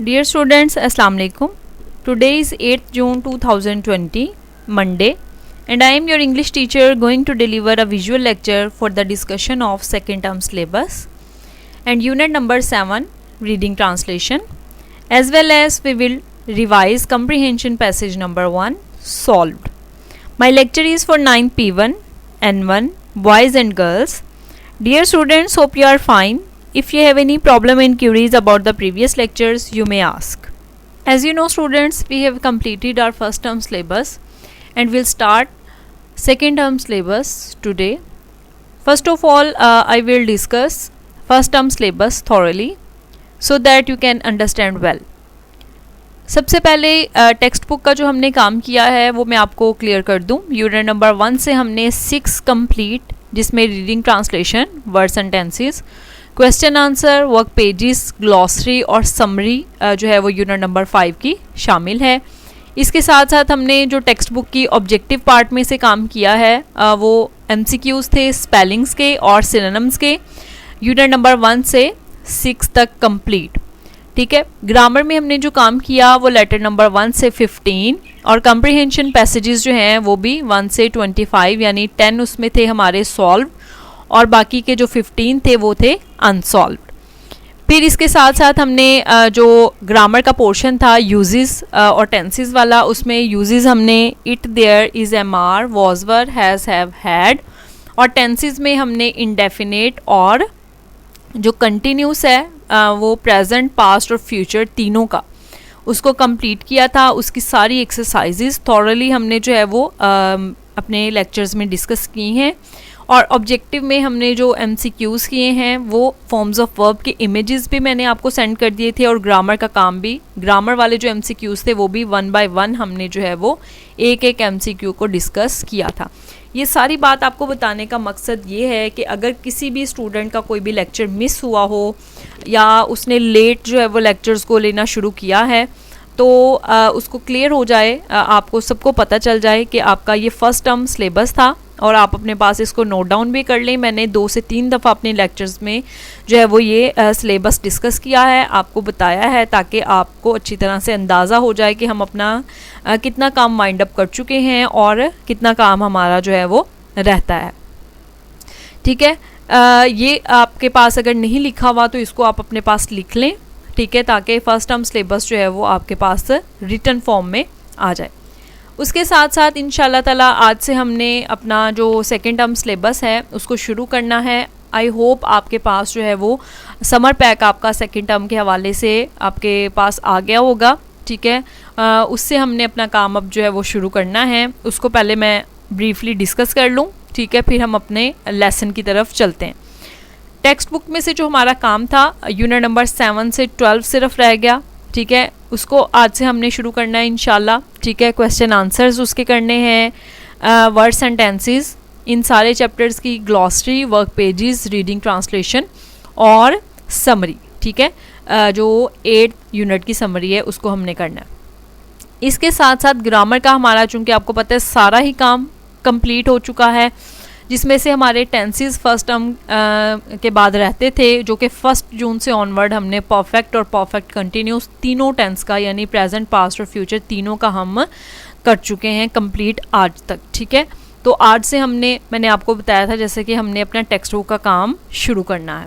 Dear students, Assalamu alaikum. Today is 8th June 2020, Monday, and I am your English teacher going to deliver a visual lecture for the discussion of second term syllabus and unit number 7, reading translation, as well as we will revise comprehension passage number 1, solved. My lecture is for 9th P1, N1, boys and girls. Dear students, hope you are fine. If you have any problem and queries about the previous lectures, you may ask. As you know students, we have completed our first term syllabus and we'll start second term syllabus today. First of all, I will discuss first term syllabus thoroughly so that you can understand well. सबसे पहले text book का जो हमने काम किया है वो मैं आपको क्लियर कर दूं. यूनिट नंबर 1 से हमने 6 कंप्लीट, जिसमें reading translation, words and tenses, question answer, work pages, glossary और समरी जो है वो यूनिट नंबर 5 की शामिल है. इसके साथ साथ हमने जो टेक्स्ट बुक की ऑब्जेक्टिव पार्ट में से काम किया है वो एमसीक्यूज थे स्पेलिंग्स के और सिनोनिम्स के, यूनिट नंबर 1 से 6 तक कंप्लीट. ठीक है. ग्रामर में हमने जो काम किया वो लेटर नंबर 1 से 15 और कम्प्रीहेंशन पैसेजेस जो हैं वो भी 1 से 25, यानी 10 उसमें थे हमारे सॉल्व और बाकी के जो 15 थे वो थे अनसॉल्व. फिर इसके साथ साथ हमने जो ग्रामर का पोर्शन था यूजेस और टेंसेस वाला, उसमें यूजेस हमने it, there, is, am are, was, were, has, have, had, और टेंसेस में हमने इंडेफिनेट और जो कंटिन्यूस है वो प्रेजेंट, पास्ट और फ्यूचर तीनों का उसको कंप्लीट किया था. उसकी सारी एक्सरसाइजेस थॉरली हमने जो है वो अपने लेक्चर्स में डिस्कस की हैं और ऑब्जेक्टिव में हमने जो एमसीक्यूज़ किए हैं वो फॉर्म्स ऑफ वर्ब के इमेजेस भी मैंने आपको सेंड कर दिए थे और ग्रामर का काम भी, ग्रामर वाले जो एमसीक्यूज़ थे वो भी 1 बाय 1 हमने जो है वो एक एक एमसीक्यू को डिस्कस किया था. ये सारी बात आपको बताने का मकसद ये है कि अगर किसी भी स्टूडेंट का कोई भी लेक्चर मिस हुआ हो या उसने लेट जो है वो लेक्चर्स को लेना शुरू किया है तो उसको क्लियर हो जाए, आपको सबको पता चल जाए कि आपका ये फर्स्ट टर्म सिलेबस था और आप अपने पास इसको नोट डाउन भी कर लें. मैंने 2 से 3 दफ़ा अपने लेक्चर्स में जो है वो ये सिलेबस डिस्कस किया है, आपको बताया है, ताकि आपको अच्छी तरह से अंदाज़ा हो जाए कि हम अपना कितना काम माइंड अप कर चुके हैं और कितना काम हमारा जो है वो रहता है. ठीक है. ये आपके पास अगर नहीं लिखा हुआ तो इसको आप अपने पास लिख लें. ठीक है, ताकि फर्स्ट टर्म सिलेबस जो है वो आपके पास रिटन फॉर्म में आ जाए. उसके साथ साथ इंशाल्लाह ताला आज से हमने अपना जो सेकेंड टर्म सिलेबस है उसको शुरू करना है. आई होप आपके पास जो है वो समर पैक आपका सेकेंड टर्म के हवाले से आपके पास आ गया होगा. ठीक है. उससे हमने अपना काम अब जो है वो शुरू करना है. उसको पहले मैं ब्रीफली डिस्कस कर लूँ. ठीक है, फिर हम अपने लेसन की तरफ चलते हैं. टेक्स्ट बुक में से जो हमारा काम था यूनिट नंबर 7 से 12 सिर्फ रह गया. ठीक है, उसको आज से हमने शुरू करना है इंशाल्लाह. ठीक है. क्वेश्चन आंसर्स उसके करने हैं, वर्ड्स एंड टेंसेस, इन सारे चैप्टर्स की glossary, work pages, reading translation और समरी. ठीक है. जो 8 यूनिट की समरी है उसको हमने करना है. इसके साथ साथ ग्रामर का हमारा, चूँकि आपको पता है सारा ही काम कंप्लीट हो चुका है, जिसमें से हमारे टेंसेस फर्स्ट टर्म के बाद रहते थे, जो कि 1 जून से ऑनवर्ड हमने परफेक्ट और परफेक्ट कंटिन्यूस तीनों टेंस का, यानी प्रेजेंट, पास्ट और फ्यूचर तीनों का हम कर चुके हैं कंप्लीट आज तक. ठीक है. तो आज से मैंने आपको बताया था जैसे कि हमने अपना टेक्स्ट बुक का काम शुरू करना है.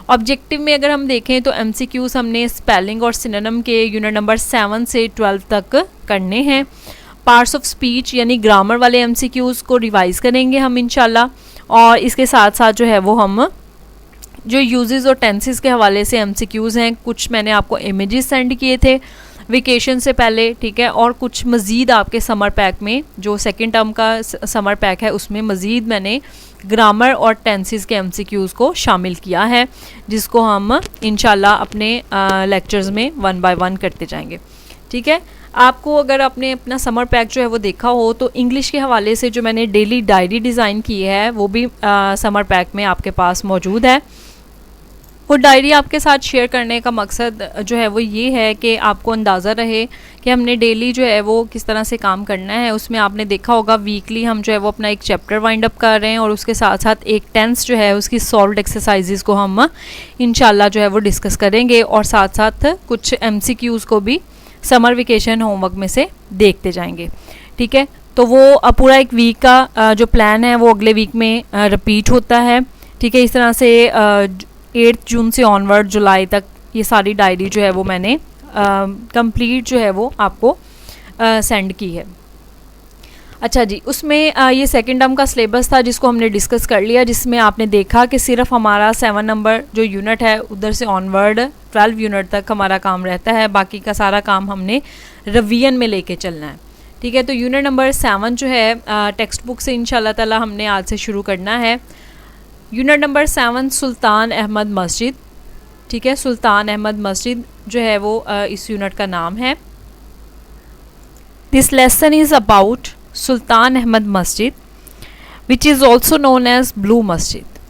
ऑब्जेक्टिव में अगर हम देखें तो एमसीक्यूज़ हमने स्पेलिंग और सिनोनिम के यूनिट नंबर 7 से 12 तक करने हैं. पार्ट्स ऑफ स्पीच यानी ग्रामर वाले एमसीक्यूज़ को रिवाइज़ करेंगे हम इंशाल्लाह. और इसके साथ साथ जो है वो हम जो यूजेस और टेंसेस के हवाले से एमसीक्यूज़ हैं, कुछ मैंने आपको इमेजेस सेंड किए थे वेकेशन से पहले. ठीक है. और कुछ मज़ीद आपके समर पैक में, जो सेकेंड टर्म का समर पैक है, उसमें मज़ीद मैंने ग्रामर और टेंसेस के एमसीक्यूज़ को शामिल किया है, जिसको हम इंशाल्लाह अपने लेक्चर्स में 1 बाय 1 करते जाएंगे. ठीक है. आपको अगर आपने अपना समर पैक जो है वो देखा हो तो इंग्लिश के हवाले से जो मैंने डेली डायरी डिज़ाइन की है वो भी समर पैक में आपके पास मौजूद है. वो डायरी आपके साथ शेयर करने का मकसद जो है वो ये है कि आपको अंदाज़ा रहे कि हमने डेली जो है वो किस तरह से काम करना है। उसमें आपने देखा होगा वीकली हम जो है वो अपना एक चैप्टर वाइंड अप कर रहे हैं और उसके साथ साथ एक टेंस जो है उसकी सॉल्व्ड एक्सरसाइजेस को हम इंशाल्लाह जो है वो डिस्कस करेंगे और साथ साथ कुछ MCQs को भी समर वेकेशन होमवर्क में से देखते जाएंगे। ठीक है, तो वो पूरा एक वीक का जो प्लान है वो अगले वीक में रिपीट होता है। ठीक है, इस तरह से 8 जून से ऑनवर्ड जुलाई तक ये सारी डायरी जो है वो मैंने कंप्लीट जो है वो आपको सेंड की है। अच्छा जी, उसमें ये सेकेंड टर्म का सिलेबस था जिसको हमने डिस्कस कर लिया, जिसमें आपने देखा कि सिर्फ हमारा 7 नंबर जो यूनिट है उधर से ऑनवर्ड 12 यूनिट तक हमारा काम रहता है, बाकी का सारा काम हमने रिवीजन में लेके चलना है। ठीक है, तो यूनिट नंबर 7 जो है टेक्स्ट बुक से इंशाल्लाह ताला हमने आज से शुरू करना है। यूनिट नंबर 7 सुल्तान अहमद मस्जिद। ठीक है, सुल्तान अहमद मस्जिद जो है वो इस यूनिट का नाम है। This lesson is about Sultan Ahmad Masjid, which is also known as Blue Masjid.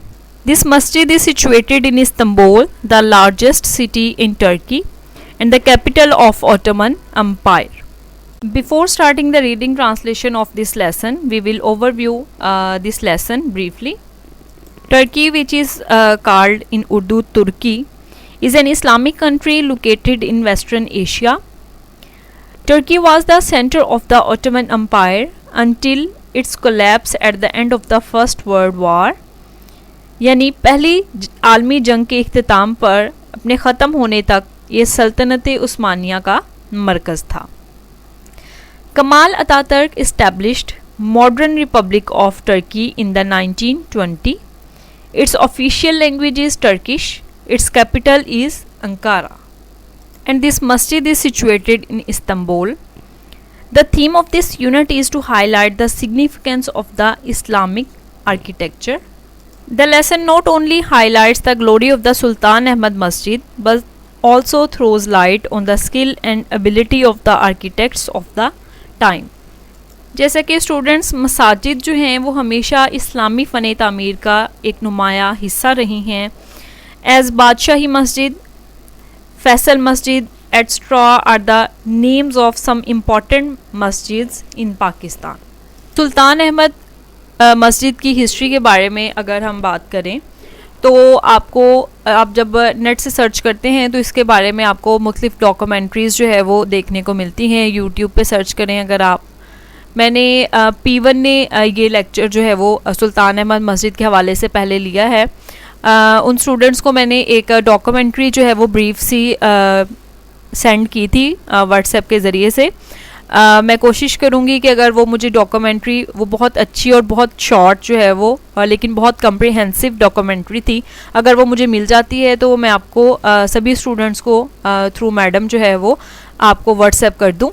This masjid is situated in Istanbul, the largest city in Turkey and the capital of Ottoman Empire. Before starting the reading translation of this lesson, we will overview this lesson briefly. Turkey, which is called in Urdu Turkey, is an Islamic country located in Western Asia. Turkey was the center of the Ottoman Empire until its collapse at the end of the First World War. यानी पहली आलमी जंग के इख्तिताम पर अपने ख़त्म होने तक ये सल्तनत उस्मानिया का मरकज़ था। Kemal Ataturk established modern Republic of Turkey in the 1920. Its official language is Turkish. Its capital is Ankara. And this masjid is situated in Istanbul. The theme of this unit is to highlight the significance of the Islamic architecture. The lesson not only highlights the glory of the Sultan Ahmad Masjid but also throws light on the skill and ability of the architects of the time. जैसा कि students, मसाजिद जो हैं वो हमेशा इस्लामी फ़न तामीर का एक नुमाया हिस्सा रही हैं। As Badshahi Masjid, Faisal Masjid etcetera are the names of some important masjids in Pakistan. Sultan Ahmed Masjid की हिस्ट्री के बारे में अगर हम बात करें तो आप जब नेट से सर्च करते हैं तो इसके बारे में आपको मुख्तलिफ डॉक्यूमेंट्रीज़ जो है वो देखने को मिलती हैं। यूट्यूब पे सर्च करें अगर आप। मैंने P1 ने ये लेक्चर जो है वो सुल्तान अहमद मस्जिद के हवाले से पहले लिया है। उन स्टूडेंट्स को मैंने एक डॉक्यूमेंट्री जो है वो ब्रीफ सी सेंड की थी व्हाट्सएप के ज़रिए से। मैं कोशिश करूँगी कि अगर वो मुझे डॉक्यूमेंट्री, वो बहुत अच्छी और बहुत शॉर्ट जो है वो लेकिन बहुत कम्प्रिहेंसिव डॉक्यूमेंट्री थी, अगर वो मुझे मिल जाती है तो मैं आपको सभी स्टूडेंट्स को थ्रू मैडम जो है वो आपको व्हाट्सएप कर दूँ।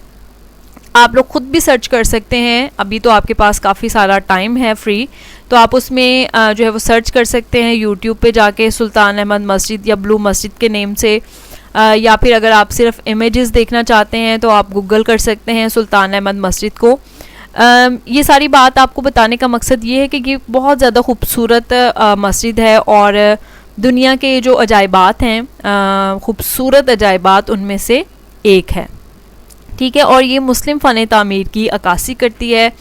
आप लोग ख़ुद भी सर्च कर सकते हैं, अभी तो आपके पास काफ़ी सारा टाइम है फ्री, तो आप उसमें जो है वो सर्च कर सकते हैं यूट्यूब पे जाके सुल्तान अहमद मस्जिद या ब्लू मस्जिद के नेम से, या फिर अगर आप सिर्फ इमेजेस देखना चाहते हैं तो आप गूगल कर सकते हैं सुल्तान अहमद मस्जिद को। ये सारी बात आपको बताने का मकसद ये है कि ये बहुत ज़्यादा खूबसूरत मस्जिद है और दुनिया के जो अजायबात हैं, खूबसूरत अजायबात उनमें से एक है। ठीक है, और ये मुस्लिम फ़न तामीर की अक्कासी करती है,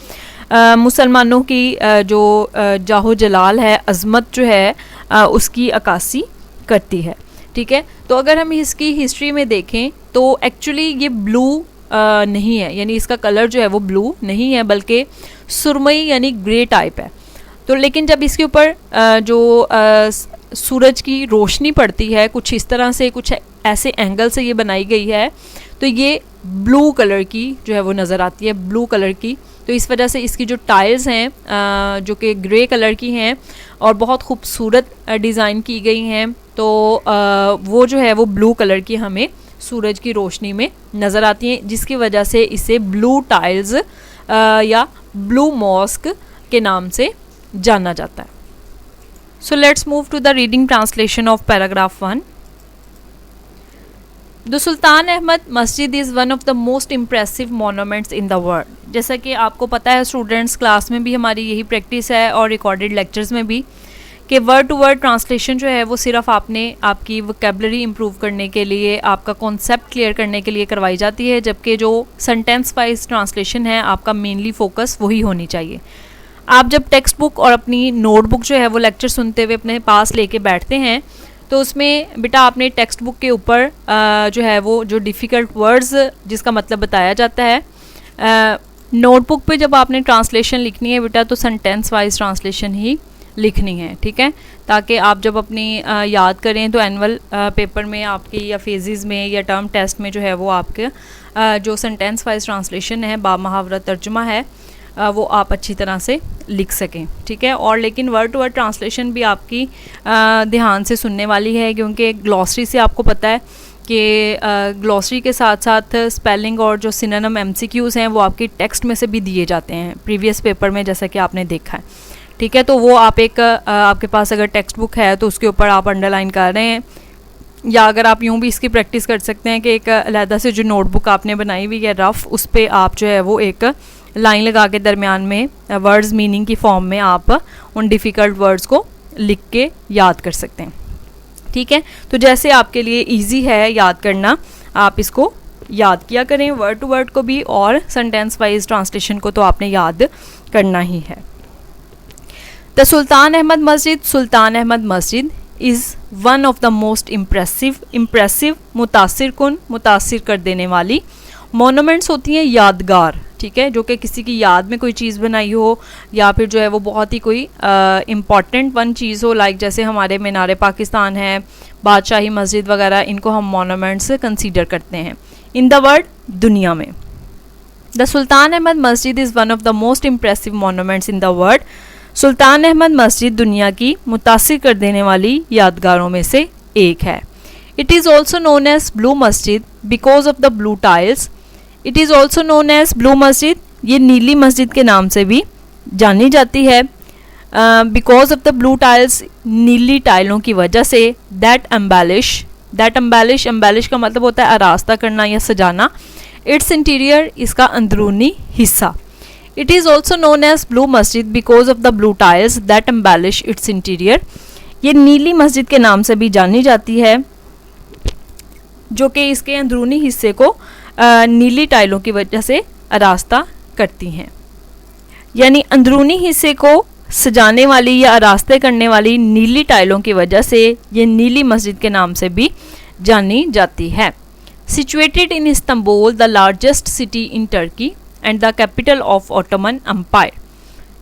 मुसलमानों की जो जाहो जलाल है, अज़मत जो है उसकी अक्कासी करती है। ठीक है, तो अगर हम इसकी हिस्ट्री में देखें तो एक्चुअली ये ब्लू नहीं है, यानी इसका कलर जो है वो ब्लू नहीं है बल्कि सुरमई यानी ग्रे टाइप है। तो लेकिन जब इसके ऊपर जो सूरज की रोशनी पड़ती है कुछ इस तरह से, कुछ ऐसे एंगल से ये बनाई गई है, तो ये ब्लू कलर की जो है वो नज़र आती है, ब्लू कलर की। तो इस वजह से इसकी जो टाइल्स हैं जो कि ग्रे कलर की हैं और बहुत खूबसूरत डिज़ाइन की गई हैं, तो वो जो है वो ब्लू कलर की हमें सूरज की रोशनी में नज़र आती हैं, जिसकी वजह से इसे ब्लू टाइल्स या ब्लू मॉस्क के नाम से जाना जाता है। So let's move to the reading translation of paragraph 1। The Sultan Ahmed Masjid is one of the most impressive monuments in the world. जैसा कि आपको पता है स्टूडेंट्स, क्लास में भी हमारी यही प्रैक्टिस है और रिकॉर्डेड लेक्चर्स में भी, कि वर्ड टू वर्ड ट्रांसलेशन जो है वो सिर्फ आपने आपकी वोकेबलरी इम्प्रूव करने के लिए, आपका कॉन्सेप्ट क्लियर करने के लिए करवाई जाती है, जबकि जो सेंटेंस वाइज ट्रांसलेशन है आपका मेनली फोकस वही होनी चाहिए। आप जब टेक्स्ट बुक और अपनी नोटबुक जो है वो लेक्चर सुनते हुए अपने पास लेके बैठते हैं तो उसमें बेटा आपने टेक्स्ट बुक के ऊपर जो है वो जो डिफ़िकल्ट वर्ड्स जिसका मतलब बताया जाता है, नोटबुक पे जब आपने ट्रांसलेशन लिखनी है बेटा तो सेंटेंस वाइज ट्रांसलेशन ही लिखनी है, ठीक है, ताकि आप जब अपनी याद करें तो एनुअल पेपर में आपकी या फेजेस में या टर्म टेस्ट में जो है वो आपके जो सेंटेंस वाइज ट्रांसलेशन है, बामुहावरा तर्जुमा है, वो आप अच्छी तरह से लिख सकें, ठीक है। और लेकिन वर्ड टू वर्ड ट्रांसलेशन भी आपकी ध्यान से सुनने वाली है, क्योंकि ग्लॉसरी से आपको पता है कि ग्लॉसरी के साथ साथ स्पेलिंग और जो सिनोनिम एमसीक्यूज़ हैं वो आपकी टेक्स्ट में से भी दिए जाते हैं प्रीवियस पेपर में, जैसा कि आपने देखा है, ठीक है। तो वो आप एक आपके पास अगर टेक्स्ट बुक है तो उसके ऊपर आप अंडरलाइन कर रहे हैं, या अगर आप यूँ भी इसकी प्रैक्टिस कर सकते हैं कि एक अलहदा से जो नोटबुक आपने बनाई हुई है रफ़, उस पर आप जो है वो एक लाइन लगा के दरमियान में वर्ड्स मीनिंग की फॉर्म में आप उन डिफ़िकल्ट वर्ड्स को लिख के याद कर सकते हैं, ठीक है। तो जैसे आपके लिए इजी है याद करना, आप इसको याद किया करें, वर्ड टू वर्ड को भी और सेंटेंस वाइज ट्रांसलेशन को तो आपने याद करना ही है। The Sultan Ahmed Masjid is one of the most impressive मुतासिर कर देने वाली मोनूमेंट्स होती हैं यादगार, ठीक है, जो कि किसी की याद में कोई चीज़ बनाई हो या फिर जो है वो बहुत ही कोई इम्पॉर्टेंट वन चीज़ हो, लाइक जैसे हमारे मीनार पाकिस्तान है, बादशाही मस्जिद वगैरह, इनको हम मोनूमेंट्स कंसीडर करते हैं इन द वर्ल्ड, दुनिया में। The Sultan Ahmed Masjid is one of the most impressive monuments in the world. Sultan Ahmed Masjid दुनिया की मुतासिर कर देने वाली यादगारों में से एक है। It is also known as blue masjid because of the blue tiles. It is also known as blue masjid, ये नीली मस्जिद के नाम से भी जानी जाती है, because of the blue tiles, नीली टाइलों की वजह से। दैट एम्बेलिश का मतलब होता है आरास्ता करना या सजाना। इट्स इंटीरियर, इसका अंदरूनी हिस्सा। It is also known as blue masjid because of the blue tiles that embellish its interior, ये नीली मस्जिद के नाम से भी जानी जाती है, जो कि इसके अंदरूनी हिस्से को नीली टाइलों की वजह से आरास्ता करती हैं। यानी अंदरूनी हिस्से को सजाने वाली या आरास्ते करने वाली नीली टाइलों की वजह से ये नीली मस्जिद के नाम से भी जानी जाती है। Situated in Istanbul, the largest city in Turkey and the capital of Ottoman Empire.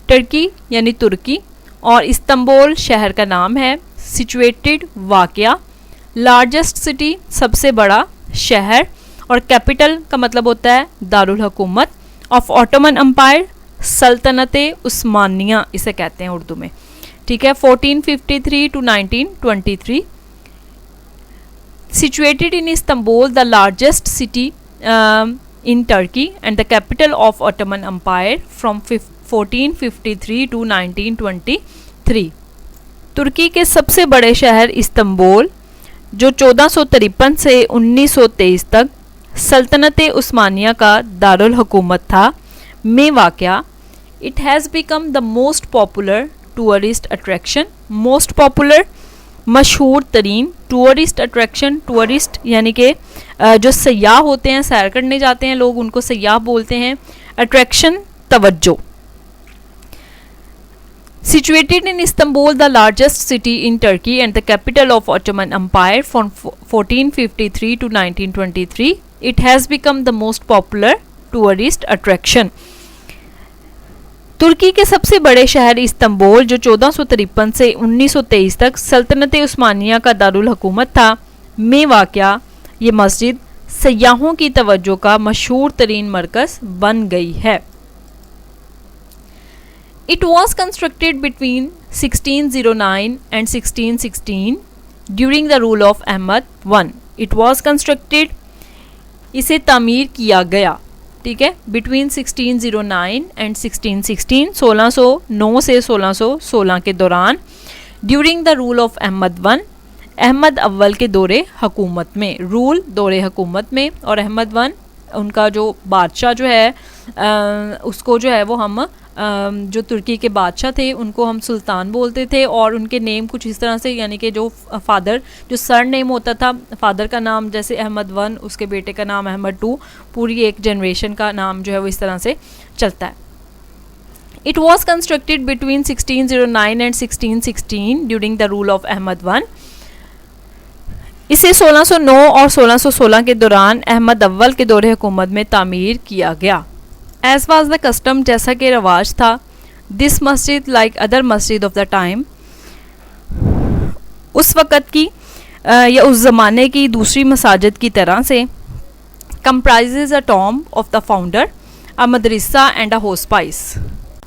Turkey यानी तुर्की और इस्तांबुल शहर का नाम है। सिचुएटेड वाक़या, लार्जेस्ट सिटी सबसे बड़ा शहर, और कैपिटल का मतलब होता है दारुल हुकूमत, ऑफ ऑटोमन एम्पायर सल्तनते उस्मानिया इसे कहते हैं उर्दू में, ठीक है, 1453 to 1923। Situated in Istanbul, the largest city in Turkey and the capital of Ottoman Empire from 1453 to 1923। तुर्की के सबसे बड़े शहर इस्तांबुल, जो 1453 से 1923 तक सल्तनत उस्मानिया का दारुल हुकूमत था, में वाक़या। It has become the most popular tourist attraction. Most popular, मशहूर तरीन, टूरिस्ट अट्रैक्शन, टूरिस्ट यानी कि जो सयाह होते हैं, सैर करने जाते हैं लोग, उनको सयाह बोलते हैं। अट्रैक्शन, तवज्जो। Situated in Istanbul, the largest city in Turkey and the capital of Ottoman Empire from 1453 to 1923, it has become the most popular tourist attraction. तुर्की के सबसे बड़े शहर इस्तांबुल, जो 1453 से 1923 तक सल्तनत उस्मानिया का दारुल हुकूमत था, में वाक़या ये मस्जिद सयाहों की तवज्जो का मशहूर तरीन मरकज़ बन गई है। It was constructed between 1609 and 1616 during the rule of Ahmad I. It was constructed, इसे तामीर किया गया, ठीक है, between 1609 and 1616, 1609 से 1616 के दौरान, during the rule of Ahmad I, Ahmad अव्वल के दौरे हुकूमत में, रूल दौरे हुकूमत में, और अहमद I उनका जो बादशाह जो है उसको जो है वो हम जो तुर्की के बादशाह थे उनको हम सुल्तान बोलते थे, और उनके नेम कुछ इस तरह से, यानी कि जो फादर जो सर नेम होता था, फादर का नाम जैसे अहमद 1, उसके बेटे का नाम अहमद 2, पूरी एक जनरेशन का नाम जो है वो इस तरह से चलता है। It was constructed between 1609 and 1616 during the rule of Ahmad I. इसे 1609 और 1616 के दौरान अहमद अव्वल के दौरे हुकूमत में तामीर किया गया। As was the custom, जैसा कि रवाज था, this मस्जिद like other मस्जिद of the time, उस वक़्त की या उस ज़माने की दूसरी मसाजिद की तरह से, comprises a tomb of the founder, a Madrasa and a hospice.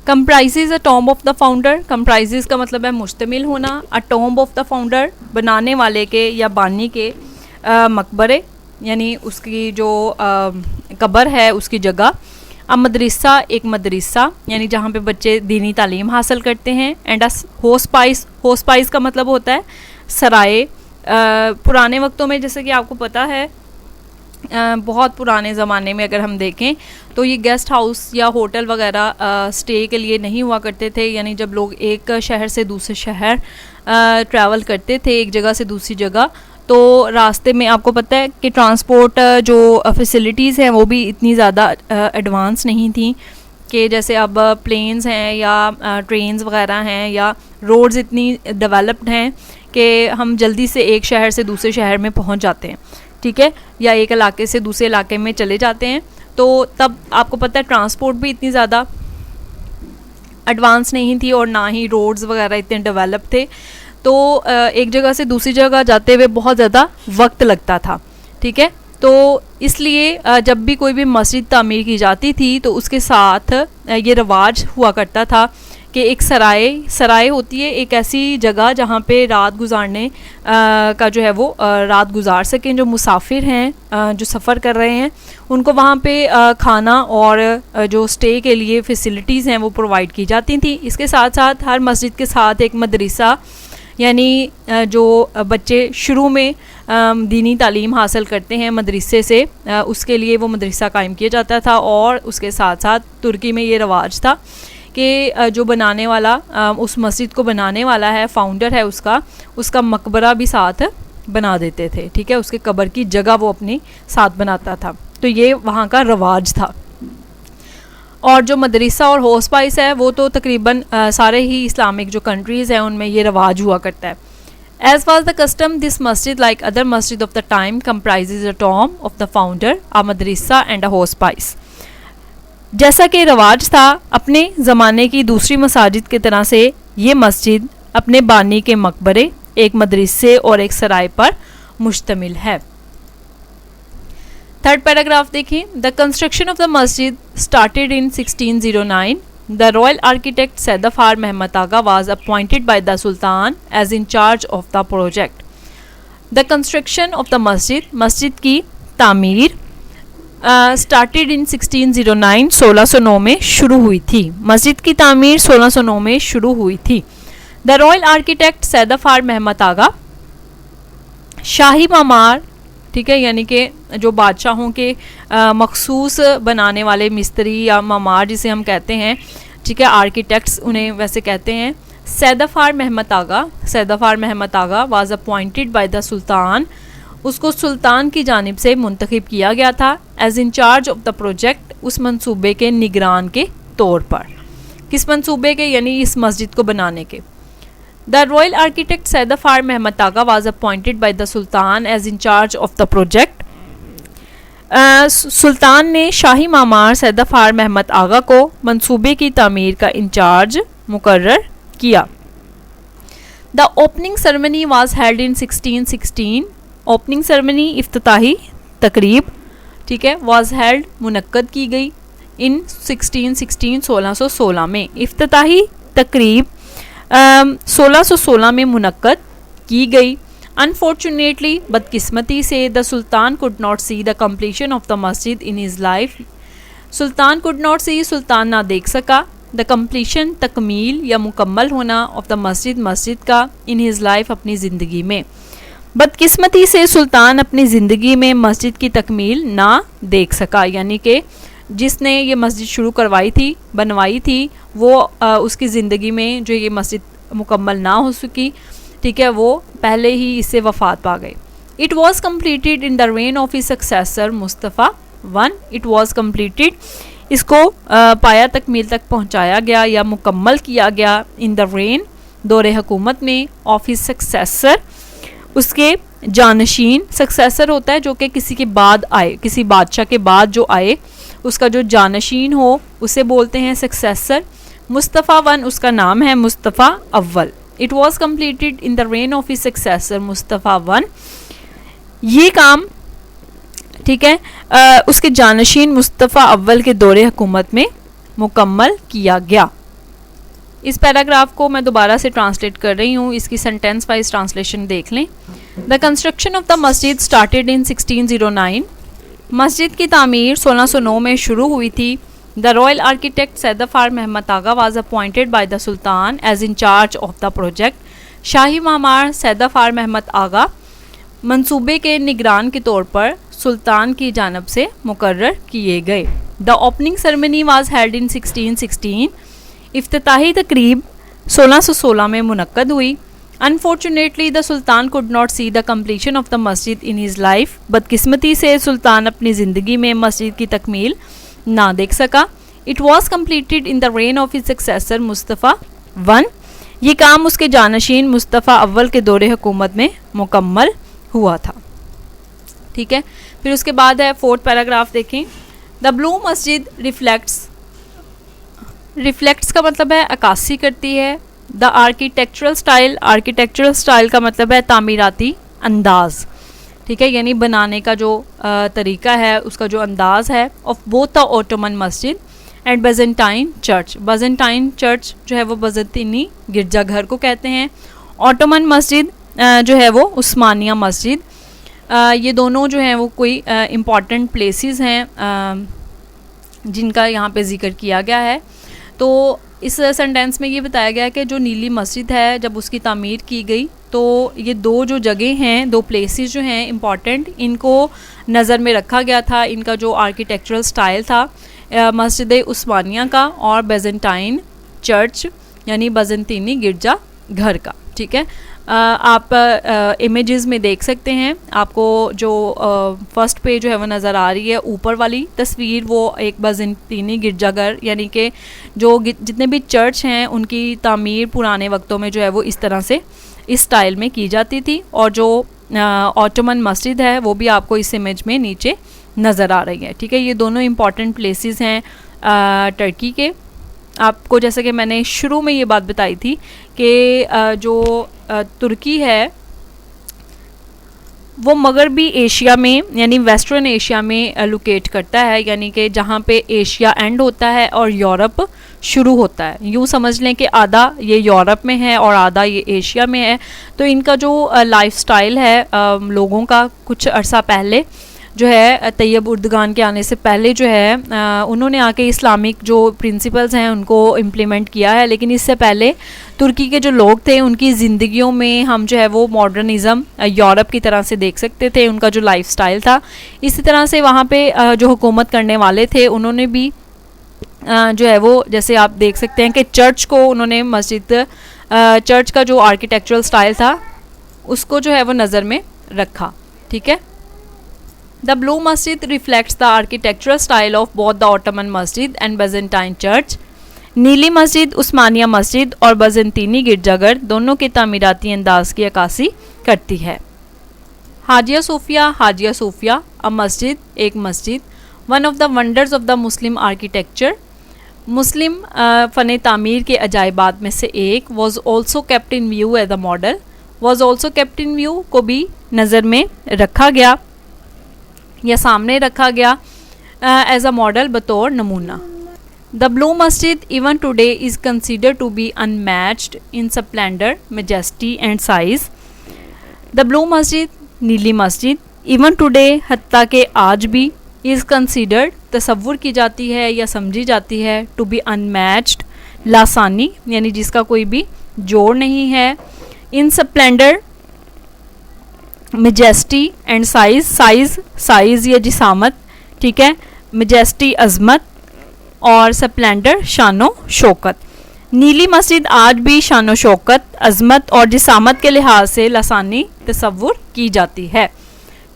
Comprises a tomb of the founder, comprises का मतलब है मुश्तमिल होना, a tomb of the founder बनाने वाले के या बानी के मकबरे, यानी उसकी जो कब्र है उसकी जगह, a मदरसा एक मदरसा यानी जहाँ पे बच्चे दीनी तालीम हासिल करते हैं, and a hospice, hospice का मतलब होता है सराय। पुराने वक्तों में जैसे कि आपको पता है बहुत पुराने ज़माने में अगर हम देखें तो ये गेस्ट हाउस या होटल वगैरह स्टे के लिए नहीं हुआ करते थे, यानी जब लोग एक शहर से दूसरे शहर ट्रैवल करते थे एक जगह से दूसरी जगह, तो रास्ते में आपको पता है कि ट्रांसपोर्ट जो फैसिलिटीज़ हैं वो भी इतनी ज़्यादा एडवांस नहीं थी कि जैसे अब प्लेन्स हैं या ट्रेन्स वगैरह हैं या रोड्स इतनी डेवलप्ड हैं कि हम जल्दी से एक शहर से दूसरे शहर में पहुंच जाते हैं, ठीक है, या एक इलाके से दूसरे इलाके में चले जाते हैं। तो तब आपको पता है ट्रांसपोर्ट भी इतनी ज़्यादा एडवांस नहीं थी और ना ही रोड्स वगैरह इतने डेवलप थे, तो एक जगह से दूसरी जगह जाते हुए बहुत ज़्यादा वक्त लगता था, ठीक है। तो इसलिए जब भी कोई भी मस्जिद तामीर की जाती थी तो उसके साथ ये रवाज हुआ करता था कि एक सराय होती है, एक ऐसी जगह जहाँ पे रात गुजारने का जो है वो रात गुजार सकें, जो मुसाफिर हैं जो सफ़र कर रहे हैं उनको वहाँ पे खाना और जो स्टे के लिए फ़ैसिलिटीज़ हैं वो प्रोवाइड की जाती थी। इसके साथ साथ हर मस्जिद के साथ एक मदरसा, यानी जो बच्चे शुरू में दीनी तालीम हासिल करते हैं मदरसे से, उसके लिए वो मदरसा कायम किया जाता था। और उसके साथ साथ तुर्की में ये रवाज था कि जो बनाने वाला उस मस्जिद को बनाने वाला है, फाउंडर है उसका मकबरा भी साथ बना देते थे, ठीक है, उसके कब्र की जगह वो अपनी साथ बनाता था। तो ये वहाँ का रवाज था। और जो मदरसा और होस्पाइस है वो तो तकरीबन सारे ही इस्लामिक जो कंट्रीज़ हैं उनमें ये रवाज हुआ करता है। As was the custom, this masjid like other masjid of the time comprises a tomb of the founder, a madrasa and a hospice. जैसा कि रवाज था अपने ज़माने की दूसरी मसाजिद की तरह से ये मस्जिद अपने बानी के मकबरे, एक मदरसे और एक सराय पर मुश्तमिल है। थर्ड पैराग्राफ देखें। The construction of the masjid started in 1609. The royal architect Saidafar Mehmet Aga was appointed by the Sultan as in charge of the project. The construction of the मस्जिद की तामीर started in 1609, 1609 में शुरू हुई थी। मस्जिद की तामीर 1609 में शुरू हुई थी। The royal architect Saidafar Mehmet Aga, शाही मामार, ठीक है, यानी कि जो बादशाहों के मखसूस बनाने वाले मिस्त्री या मामार जिसे हम कहते हैं, ठीक है, आर्किटेक्ट्स उन्हें वैसे कहते हैं। Sedefkar Mehmed Agha was appointed by the sultan, उसको सुल्तान की जानिब से मुंतखब किया गया था as in charge of the project, उस मंसूबे के निगरान के तौर पर। किस मंसूबे के? यानी इस मस्जिद को बनाने के। The royal architect Saidafar Mehmet Aga was appointed by the Sultan as in charge of the project. सुल्तान ने शाही मामार सैदफ़ार महमद आगा को मंसूबे की तामीर का इंचार्ज मुकर्रर किया। The opening ceremony was held in 1616. Opening ceremony, इफ्तिताही तकरीब, ठीक है, was held मुनक्कद की गई in 1616, 1616 में। इफ्तिताही तकरीब 1616 में मुनक्कद की गई। अनफॉर्चुनेटली, बदकिस्मती से, the sultan could not see the completion of the masjid in his life. Sultan could not see, सुल्तान ना देख सका, द कम्प्लीशन तकमील या मुकम्मल होना ऑफ द मस्जिद का इन हिज लाइफ अपनी ज़िंदगी में। बदकिस्मती से सुल्तान अपनी ज़िंदगी में मस्जिद की तकमील ना देख सका, यानी कि जिसने ये मस्जिद शुरू करवाई थी, बनवाई थी, वो उसकी ज़िंदगी में जो ये मस्जिद मुकम्मल ना हो सकी, ठीक है, वो पहले ही इससे वफ़ात पा गए। It was completed in the rain of his successor Mustafa one. It was completed, इसको पाया तकमील तक पहुँचाया गया या मुकम्मल किया गया इन द रेन, दौरे हुकूमत में, ऑफ हिज सक्सेसर, उसके जानशीन। सक्सेसर होता है जो कि किसी के बाद आए, किसी बादशाह के बाद जो आए, उसका जो जानशीन हो उसे बोलते हैं सक्सेसर। मुस्तफ़ा वन उसका नाम है, मुस्तफ़ा अव्वल। It was completed in the rain of his successor Mustafa one. ये काम, ठीक है, उसके जानशीन मुस्तफ़ा अव्वल के दौरे हुकूमत में मुकम्मल किया गया। इस पैराग्राफ को मैं दोबारा से ट्रांसलेट कर रही हूँ, इसकी सेंटेंस वाइज ट्रांसलेशन देख लें। The construction of the masjid started in 1609। मस्जिद की तामीर 1609 में शुरू हुई थी। The royal architect Sedefkar Mehmed Agha was appointed by the sultan as in charge of the project. शाही मामार सैदफ़ार महमद आगा मंसूबे के निगरान के तौर पर सुल्तान की जानब से मुकर्रर किए गए। The opening ceremony was held in 1616। इफ्तिताही तकरीब 1616 में मुनक्कद हुई। Unfortunately the sultan could not see the completion of the masjid in his life. बदकिस्मती से सुल्तान अपनी ज़िंदगी में मस्जिद की तकमील ना देख सका। It was completed in the rain of his successor Mustafa one. ये काम उसके जानशीन मुस्तफ़ा अव्वल के दौरे हुकूमत में मुकम्मल हुआ था, ठीक है। फिर उसके बाद है फोर्थ पैराग्राफ देखें। द ब्लू मस्जिद रिफ्लेक्ट्स का मतलब है अक्कासी करती है। द आर्किटेक्चरल स्टाइल का मतलब है तामीराती अंदाज़, ठीक है, यानी बनाने का जो तरीका है, उसका जो अंदाज़ है। ऑफ बोथ द ओटोमन मस्जिद and Byzantine church. Byzantine church जो है वो बजंतीनी गिरजाघर को कहते हैं। ओटोमन मस्जिद जो है वो उस्मानिया मस्जिद। ये दोनों जो हैं वो कोई इम्पॉर्टेंट प्लेसेस हैं जिनका यहाँ पे जिक्र किया गया है। तो इस सेंटेंस में ये बताया गया है कि जो नीली मस्जिद है जब उसकी तामीर की गई तो ये दो जो जगह हैं, दो प्लेसेस जो हैं इम्पॉर्टेंट, इनको नज़र में रखा गया था। इनका जो आर्किटेक्चरल स्टाइल था मस्जिद उस्मानिया का और बेजेंटाइन चर्च यानी बजंतीनी गिरजा घर का, ठीक है। आप इमेजेस में देख सकते हैं, आपको जो फर्स्ट पे जो है वो नज़र आ रही है ऊपर वाली तस्वीर, वो एक बजंतीनी गिरजाघर यानी कि जो जितने भी चर्च हैं उनकी तामीर पुराने वक्तों में जो है वो इस तरह से इस स्टाइल में की जाती थी। और जो ऑटोमन मस्जिद है वो भी आपको इस इमेज में नीचे नज़र आ रही है, ठीक है। ये दोनों इम्पॉर्टेंट प्लेसेस हैं टर्की के। आपको जैसे कि मैंने शुरू में ये बात बताई थी कि जो तुर्की है वो मगरबी एशिया में यानी वेस्टर्न एशिया में लोकेट करता है, यानी कि जहाँ पे एशिया एंड होता है और यूरोप शुरू होता है। यूँ समझ लें कि आधा ये यूरोप में है और आधा ये एशिया में है। तो इनका जो लाइफस्टाइल है लोगों का, कुछ अरसा पहले जो है तैयब उर्दगान के आने से पहले जो है उन्होंने आके इस्लामिक जो प्रिंसिपल्स हैं उनको इम्प्लीमेंट किया है। लेकिन इससे पहले तुर्की के जो लोग थे उनकी ज़िंदगियों में हम जो है वो मॉडर्निज़म यूरोप की तरह से देख सकते थे, उनका जो लाइफस्टाइल था। इसी तरह से वहाँ पे जो हुकूमत करने वाले थे उन्होंने भी जो है वो, जैसे आप देख सकते हैं कि चर्च को उन्होंने चर्च का जो आर्किटेक्चरल स्टाइल था उसको जो है वो नज़र में रखा, ठीक है। The blue masjid reflects the architectural style of both the Ottoman Masjid and Byzantine Church. नीली मस्जिद उस्मानिया मस्जिद और बजंतीनी गिरजाघर दोनों के तामीराती अंदाज की अक्कासी करती है। हाजिया सोफिया अ मस्जिद, एक मस्जिद, one of the wonders of the Muslim architecture, मुस्लिम फ़न तामीर के अजायबात में से एक। Was also kept in view as a model, was also kept in view को भी नज़र में रखा गया या सामने रखा गया एज अ मॉडल, बतौर नमूना। द ब्लू मस्जिद even today is consider to be unmatched in splendour, majesty and size. The blue मस्जिद, नीली मस्जिद, इवन टुडे, हत्ता के आज भी, इज़ कंसिडर्ड, तसव्वुर की जाती है या समझी जाती है, टू बी अनमैच्ड, लासानी यानी जिसका कोई भी जोड़ नहीं है, इन स्प्लेंडर, मेजेस्टी एंड साइज़ या जिसामत, ठीक है, मेजेस्टी अजमत और स्प्लेंडर शानो शौकत। नीली मस्जिद आज भी शानो शौकत, अजमत और जिसामत के लिहाज से लसानी तसव्वुर की जाती है।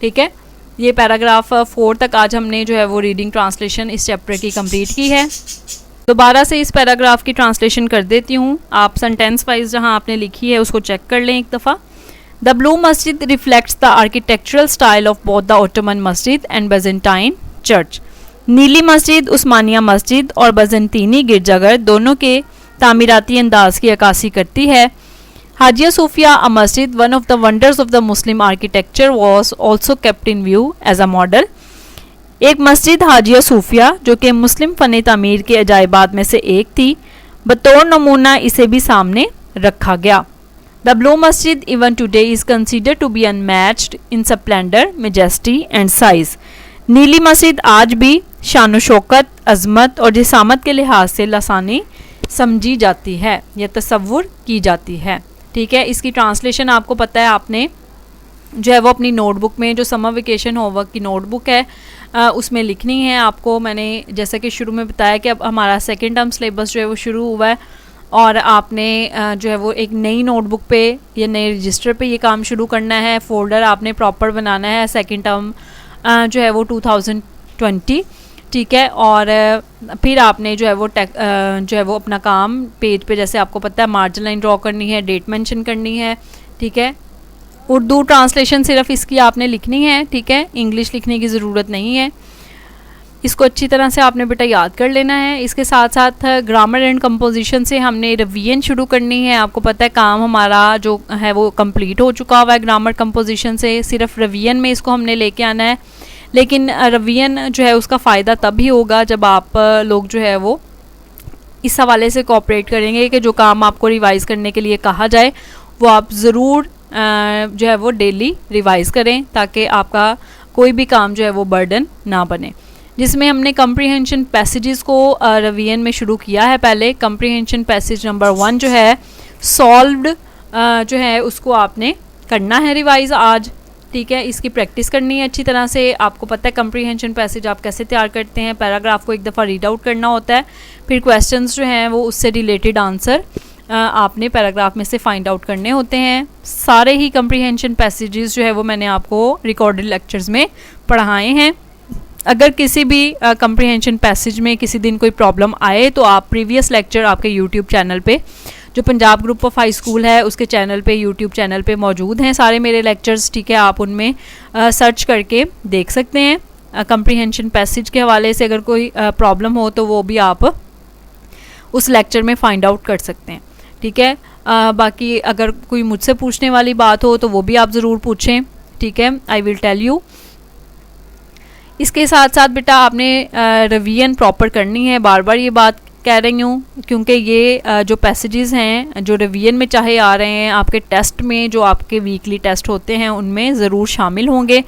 ठीक है, ये पैराग्राफ 4 तक आज हमने जो है वो रीडिंग ट्रांसलेशन इस चैप्टर की कंप्लीट की है। दोबारा से इस पैराग्राफ की ट्रांसलेशन कर देती हूँ, आप सेंटेंस वाइज जहाँ आपने लिखी है उसको चेक कर लें एक दफ़ा। द ब्लू मस्जिद reflects the architectural style of both the Ottoman मस्जिद एंड बेजेंटाइन चर्च। नीली मस्जिद उस्मानिया मस्जिद और बजंतीनी गिरजाघर दोनों के तामीराती अंदाज की अक्कासी करती है। हाजिया सूफिया अ मस्जिद, one of the wonders of the Muslim architecture, was also kept in view as a model. एक मस्जिद हाजिया सूफिया जो कि मुस्लिम फ़न तामीर के अजायबात में से एक थी, बतौर नमूना इसे भी सामने रखा गया। द ब्लू मस्जिद even today is consider to be unmatched in splendour, majesty and size. नीली मस्जिद आज भी शान शौकत, अजमत और जिसामत के लिहाज से लसानी समझी जाती है या तसव्वुर की जाती है। ठीक है, इसकी ट्रांसलेशन आपको पता है, आपने जो है वो अपनी नोटबुक में, जो समर वेकेशन होमवर्क की नोटबुक है उसमें लिखनी है आपको। मैंने जैसा कि शुरू में बताया कि अब हमारा सेकेंड टर्म सिलेबस जो है वो शुरू हुआ है और आपने जो है वो एक नई नोटबुक पे या नए रजिस्टर पे ये काम शुरू करना है। फोल्डर आपने प्रॉपर बनाना है सेकेंड टर्म जो है वो 2020। ठीक है, और फिर आपने जो है वो अपना काम पेज पे जैसे आपको पता है मार्जिन लाइन ड्रॉ करनी है, डेट मेंशन करनी है। ठीक है, उर्दू ट्रांसलेशन सिर्फ इसकी आपने लिखनी है। ठीक है, इंग्लिश लिखने की ज़रूरत नहीं है। इसको अच्छी तरह से आपने बेटा याद कर लेना है। इसके साथ साथ ग्रामर एंड कंपोजिशन से हमने रिवीजन शुरू करनी है। आपको पता है काम हमारा जो है वो कंप्लीट हो चुका हुआ है ग्रामर कंपोजिशन से, सिर्फ रिवीजन में इसको हमने लेके आना है। लेकिन रिवीजन जो है उसका फ़ायदा तभी होगा जब आप लोग जो है वो इस हवाले से कोऑपरेट करेंगे कि जो काम आपको रिवाइज़ करने के लिए कहा जाए वो आप ज़रूर जो है वो डेली रिवाइज़ करें, ताकि आपका कोई भी काम जो है वो बर्डन ना बने। जिसमें हमने कम्प्रीहेंशन पैसेजेस को रिवीजन में शुरू किया है। पहले कम्प्रीहेंशन पैसेज नंबर 1 जो है सॉल्व्ड जो है उसको आपने करना है रिवाइज़ आज। ठीक है, इसकी प्रैक्टिस करनी है अच्छी तरह से। आपको पता है कम्प्रीहेंशन पैसेज आप कैसे तैयार करते हैं, पैराग्राफ को एक दफ़ा रीड आउट करना होता है, फिर क्वेश्चंस जो हैं वो उससे रिलेटेड आंसर आपने पैराग्राफ में से फाइंड आउट करने होते हैं। सारे ही कम्प्रीहेंशन पैसेजेस जो है वो मैंने आपको रिकॉर्डेड लेक्चर्स में पढ़ाए हैं। अगर किसी भी कम्प्रीहेंशन पैसेज में किसी दिन कोई प्रॉब्लम आए तो आप प्रीवियस लेक्चर आपके यूट्यूब चैनल पे, जो Punjab group of high school है उसके चैनल पे, यूट्यूब चैनल पे मौजूद हैं सारे मेरे लेक्चर्स। ठीक है, आप उनमें सर्च करके देख सकते हैं। कम्प्रीहेंशन पैसेज के हवाले से अगर कोई प्रॉब्लम हो तो वो भी आप उस लेक्चर में फाइंड आउट कर सकते हैं। ठीक है, बाकी अगर कोई मुझसे पूछने वाली बात हो तो वो भी आप ज़रूर पूछें। ठीक है, आई विल टेल यू। इसके साथ साथ बेटा आपने रिवीजन प्रॉपर करनी है। बार बार ये बात कह रही हूँ क्योंकि ये जो पैसेजेस हैं जो रिवीजन में चाहे आ रहे हैं, आपके टेस्ट में जो आपके वीकली टेस्ट होते हैं उनमें ज़रूर शामिल होंगे।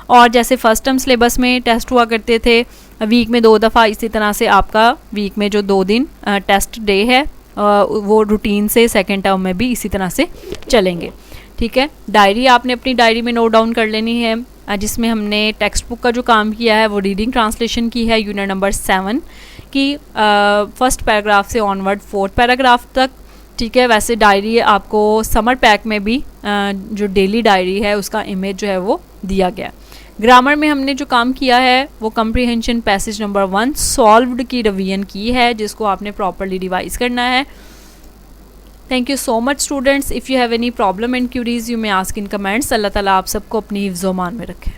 और जैसे फर्स्ट टर्म सिलेबस में टेस्ट हुआ करते थे वीक में 2 दफ़ा, इसी तरह से आपका वीक में जो 2 दिन टेस्ट डे है वो रूटीन से सेकेंड टर्म में भी इसी तरह से चलेंगे। ठीक है, डायरी आपने अपनी डायरी में नोट डाउन कर लेनी है, जिसमें हमने टेक्स्ट बुक का जो काम किया है वो रीडिंग ट्रांसलेशन की है यूनिट नंबर 7 की फर्स्ट पैराग्राफ से ऑनवर्ड 4th पैराग्राफ तक। ठीक है, वैसे डायरी आपको समर पैक में भी जो डेली डायरी है उसका इमेज जो है वो दिया गया। ग्रामर में हमने जो काम किया है वो कम्प्रीहेंशन पैसेज नंबर 1 सॉल्व्ड की रिवीजन की है, जिसको आपने प्रॉपरली रिवाइज करना है। Thank you so much students. If you have any problem and queries you may ask in comments. Allah ताला आप सबको अपनी हिफ्ज़-ओ-मान में रखे।